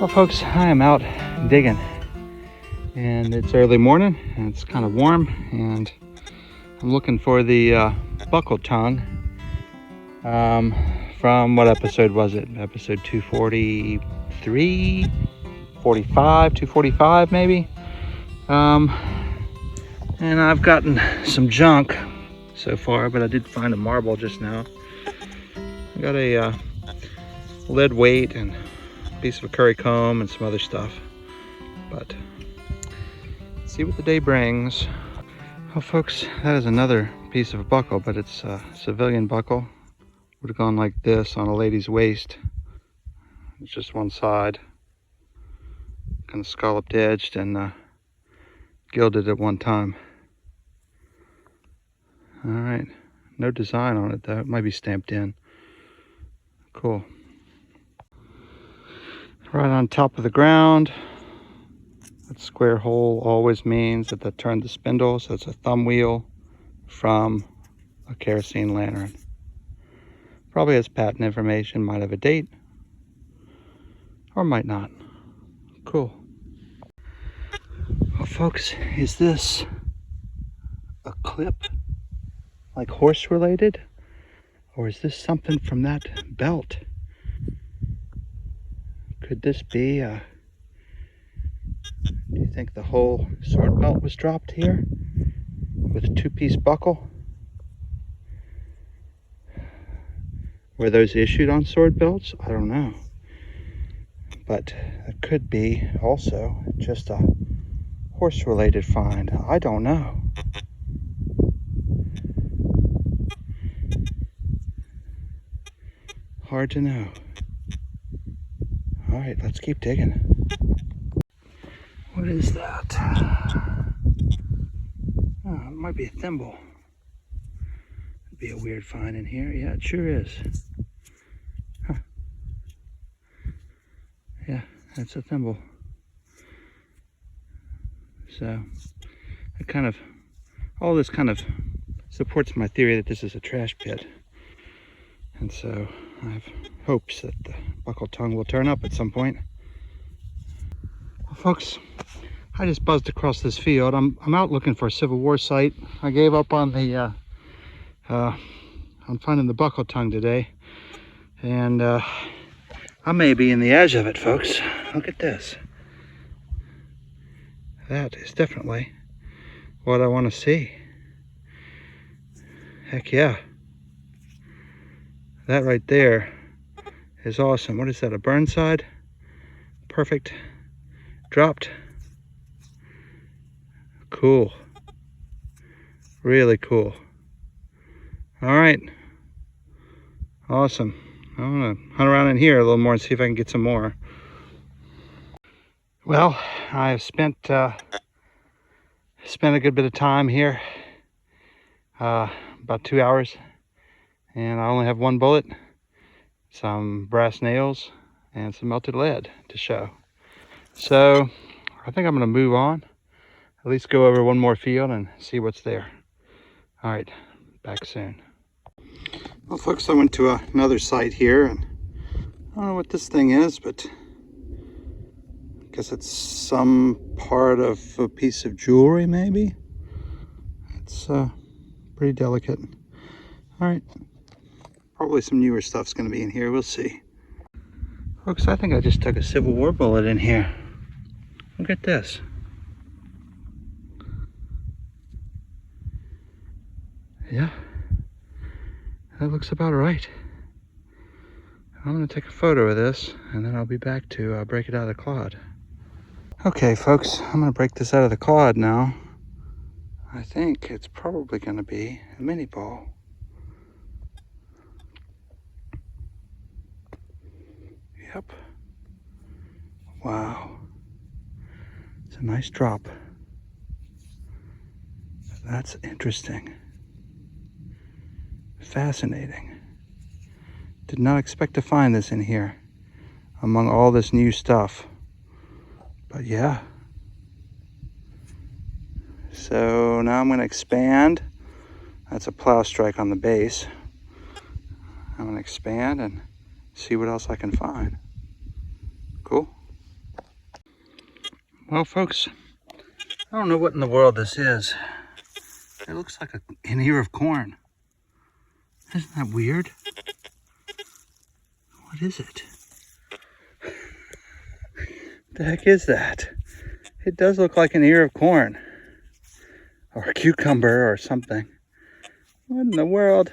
Well, folks, I am out digging, and it's early morning, and it's kind of warm, and I'm looking for the buckle tongue. From what episode was it? Episode 243, 45, 245 maybe. And I've gotten some junk so far, but I did find a marble just now. I got a lead weight and a piece of a curry comb and some other stuff, but let's see what the day brings. Well, folks, that is another piece of a buckle, but it's a civilian buckle. Would have gone like this on a lady's waist. It's just one side, kind of scalloped edged and gilded at one time. All right, no design on it though. It might be stamped in. Cool. Right on top of the ground. That square hole always means that that turned the spindle, so it's a thumb wheel from a kerosene lantern. Probably has patent information, might have a date, or might not. Cool. Well, folks, is this a clip, like horse related? Or is this something from that belt? Could this be do you think the whole sword belt was dropped here with a two-piece buckle? Were those issued on sword belts? I don't know. But it could be also just a horse-related find. I don't know. Hard to know. All right, let's keep digging. What is that? Oh, it might be a thimble. It'd be a weird find in here. Yeah, it sure is. Huh. Yeah, that's a thimble. So, it kind of, all this kind of supports my theory that this is a trash pit. And so, I have hopes that the buckle tongue will turn up at some point. Well, folks, I just buzzed across this field. I'm out looking for a Civil War site. I gave up on the on finding the buckle tongue today, and I may be in the edge of it, folks. Look at this. That is definitely what I want to see. Heck yeah. That right there is awesome. What is that, a Burnside? Perfect. Dropped. Cool. Really cool. All right. Awesome. I'm gonna hunt around in here a little more and see if I can get some more. Well, I have spent a good bit of time here, about 2 hours, and I only have one bullet, some brass nails, and some melted lead to show. So I think I'm gonna move on, at least go over one more field and see what's there. All right, back soon. Well, folks, I went to another site here, and I don't know what this thing is, but I guess it's some part of a piece of jewelry, maybe. It's pretty delicate. All right, probably some newer stuff's going to be in here. We'll see. Folks, I think I just took a Civil War bullet in here. Look at this. Yeah, that looks about right. I'm going to take a photo of this, and then I'll be back to break it out of the clod. Okay, folks, I'm going to break this out of the clod now. I think it's probably going to be a mini ball. Yep. Wow. It's a nice drop. That's interesting. Fascinating. Did not expect to find this in here among all this new stuff. But yeah. So now I'm going to expand. That's a plow strike on the base. I'm going to expand and see what else I can find. Cool. Well, folks, I don't know what in the world this is. It looks like an ear of corn. Isn't that weird? What is it? What the heck is that? It does look like an ear of corn. Or a cucumber or something. What in the world?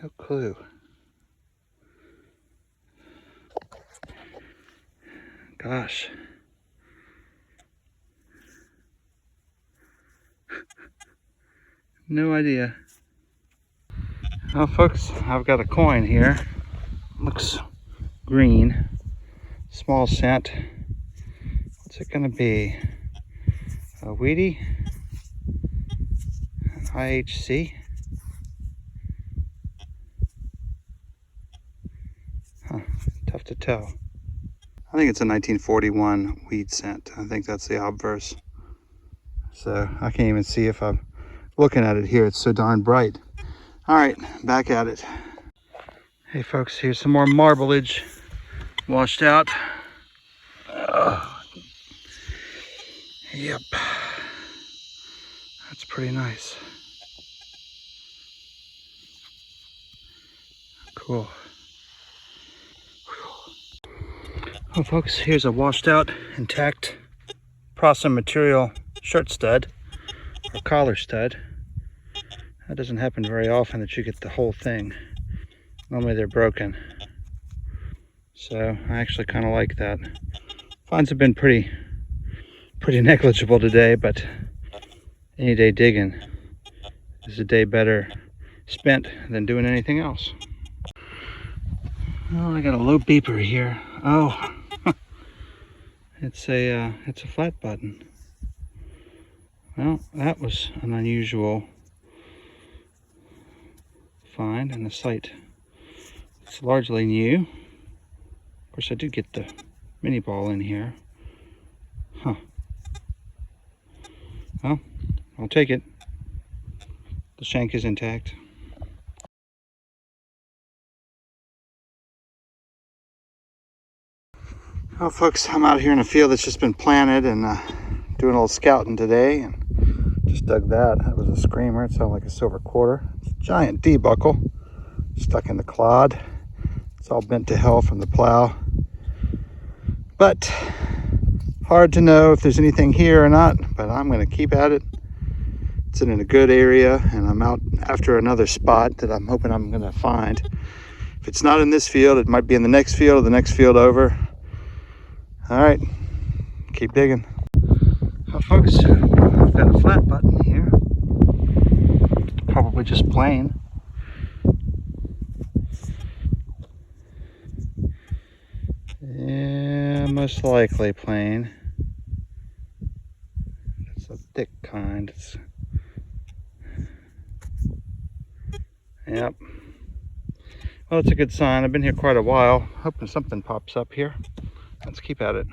No clue. Gosh. No idea. Well, folks, I've got a coin here. Looks green. Small cent. What's it gonna be? A Wheatie? An IHC? Huh, tough to tell. I think it's a 1941 wheat cent. I think that's the obverse. So I can't even see if I'm looking at it here. It's so darn bright. All right, back at it. Hey folks, here's some more marblage washed out. Yep, that's pretty nice. Cool. Well folks, here's a washed out, intact Prossum material shirt stud or collar stud. That doesn't happen very often that you get the whole thing. Normally they're broken. So I actually kind of like that. Finds have been pretty negligible today, but any day digging is a day better spent than doing anything else. Oh, I got a low beeper here. Oh, it's a flat button. Well, that was an unusual find in the site. It's largely new. Of course, I do get the mini ball in here. Huh. Well, I'll take it. The shank is intact. Well, folks, I'm out here in a field that's just been planted and doing a little scouting today, and just dug that. That was a screamer. It sounded like a silver quarter. It's a giant D-buckle stuck in the clod. It's all bent to hell from the plow. But hard to know if there's anything here or not, but I'm going to keep at it. It's in a good area, and I'm out after another spot that I'm hoping I'm going to find. If it's not in this field, it might be in the next field or the next field over. All right, keep digging. Well, folks, I've got a flat button here. Probably just plain. Yeah, most likely plain. It's a thick kind. Yep. Well, it's a good sign. I've been here quite a while. Hoping something pops up here. Let's keep at it.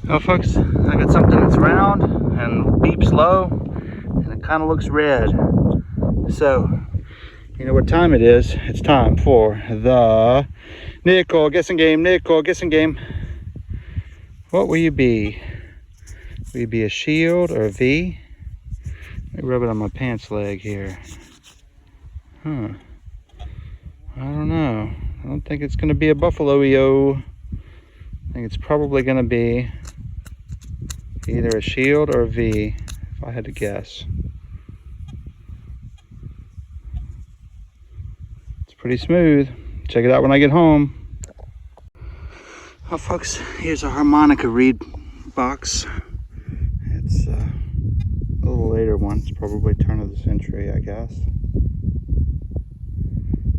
Well, folks, I got something that's round and beeps low, and it kind of looks red. So, you know what time it is? It's time for the nickel guessing game. Nickel guessing game. What will you be? Will you be a shield or a V? Let me rub it on my pants leg here. Huh. I don't know. I don't think it's going to be a buffalo-eo. I think it's probably going to be either a shield or a V, if I had to guess. It's pretty smooth. Check it out when I get home. Well, folks, here's a harmonica reed box. It's a little later one. It's probably turn of the century, I guess.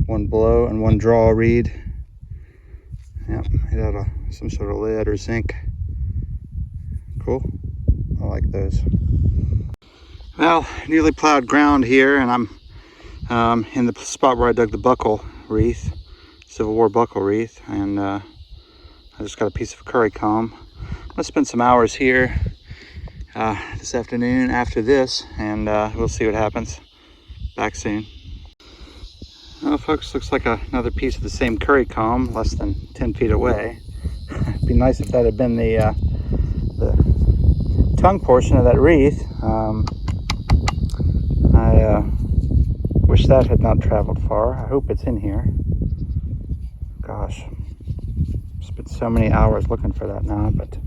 One blow and one draw reed. Yep, made out of some sort of lead or zinc. Cool. I like those. Well, newly plowed ground here, and I'm in the spot where I dug the buckle wreath, Civil War buckle wreath, and I just got a piece of curry comb. I'm gonna spend some hours here this afternoon after this, and we'll see what happens. Back soon. Well, folks, looks like another piece of the same curry comb, less than 10 feet away. It'd be nice if that had been the tongue portion of that wreath. I wish that had not traveled far. I hope it's in here. Gosh, spent so many hours looking for that now, but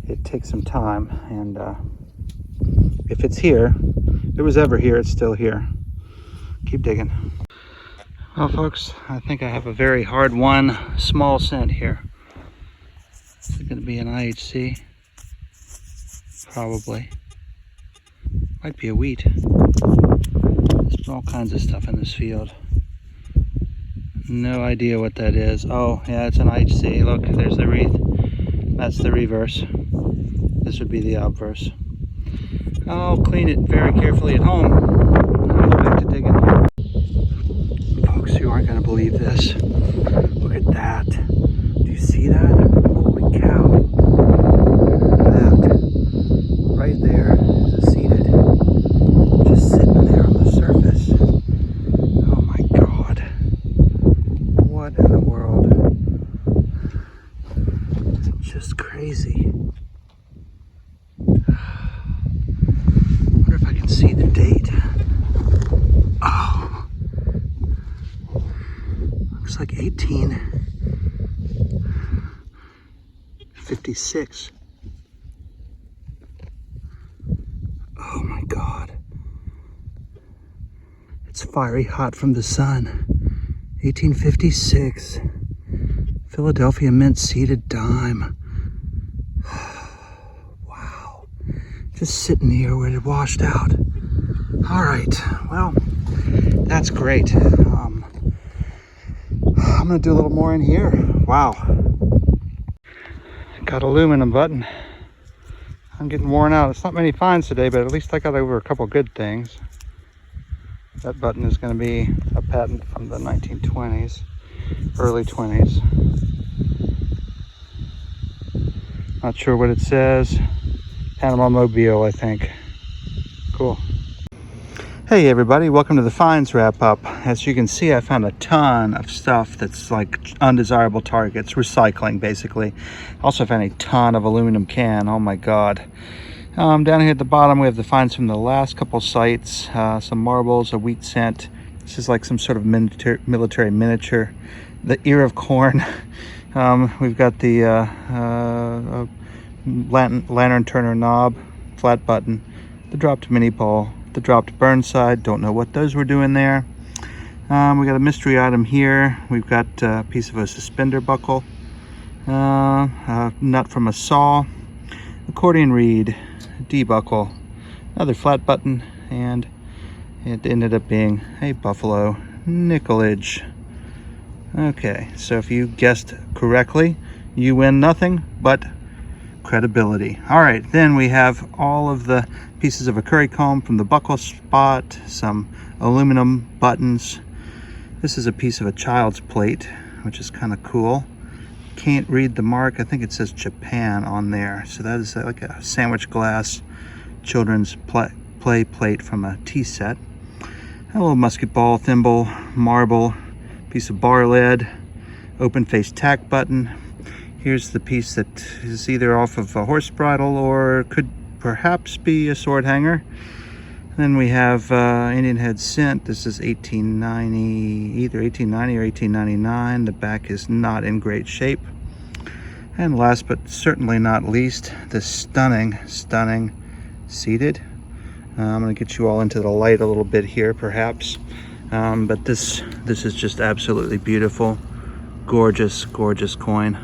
it takes some time. And if it's here, if it was ever here, it's still here. Keep digging. Well, folks, I think I have a very hard won small scent here. Is it going to be an IHC? Probably. Might be a wheat. There's all kinds of stuff in this field. No idea what that is. Oh, yeah, it's an IHC. Look, there's the wreath. That's the reverse. This would be the obverse. I'll clean it very carefully at home. I'll get back to digging. Folks, you aren't going to believe this. Look at that. Do you see that? Holy cow. That. Right there is a seeded. Just sitting there on the surface. Oh my God. What in the world? It's just crazy. Wonder if I can see the date. Oh. Looks like 1856. Oh my God. It's fiery hot from the sun. 1856. Philadelphia mint seeded dime. Wow. Just sitting here where it washed out. All right. Well, that's great. I'm gonna do a little more in here. Wow. Got aluminum button. I'm getting worn out. It's not many finds today, but at least I got over a couple good things. That button is going to be a patent from the 1920s, early 20s. Not sure what it says. Panama Mobile, I think. Cool. Hey everybody, welcome to the finds wrap up. As you can see, I found a ton of stuff that's like undesirable targets, recycling basically. Also found a ton of aluminum can. Oh my God. Down here at the bottom we have the finds from the last couple sites. Some marbles, a wheat cent. This is like some sort of military miniature. The ear of corn. We've got the lantern turner knob, flat button, the dropped mini ball, the dropped Burnside. Don't know what those were doing there. We got a mystery item here. We've got a piece of a suspender buckle, a nut from a saw, accordion reed, D buckle, another flat button, and it ended up being a buffalo nickelage. Okay, so if you guessed correctly, you win nothing but credibility. All right, then we have all of the pieces of a curry comb from the buckle spot, some aluminum buttons. This is a piece of a child's plate, which is kind of cool. Can't read the mark. I think it says Japan on there. So that is like a sandwich glass children's play plate from a tea set. A little musket ball, thimble, marble, piece of bar lead, open face tack button. Here's the piece that is either off of a horse bridle or could perhaps be a sword hanger. Then we have Indian head cent. This is 1890, either 1890 or 1899. The back is not in great shape. And last but certainly not least, this stunning seated. I'm going to get you all into the light a little bit here, perhaps. But this is just absolutely beautiful, gorgeous coin.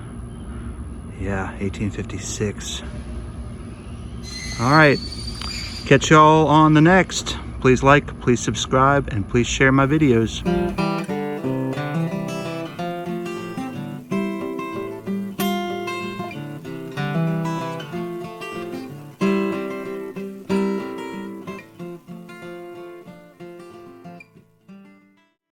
Yeah, 1856. All right, catch y'all on the next. Please like, please subscribe, and please share my videos.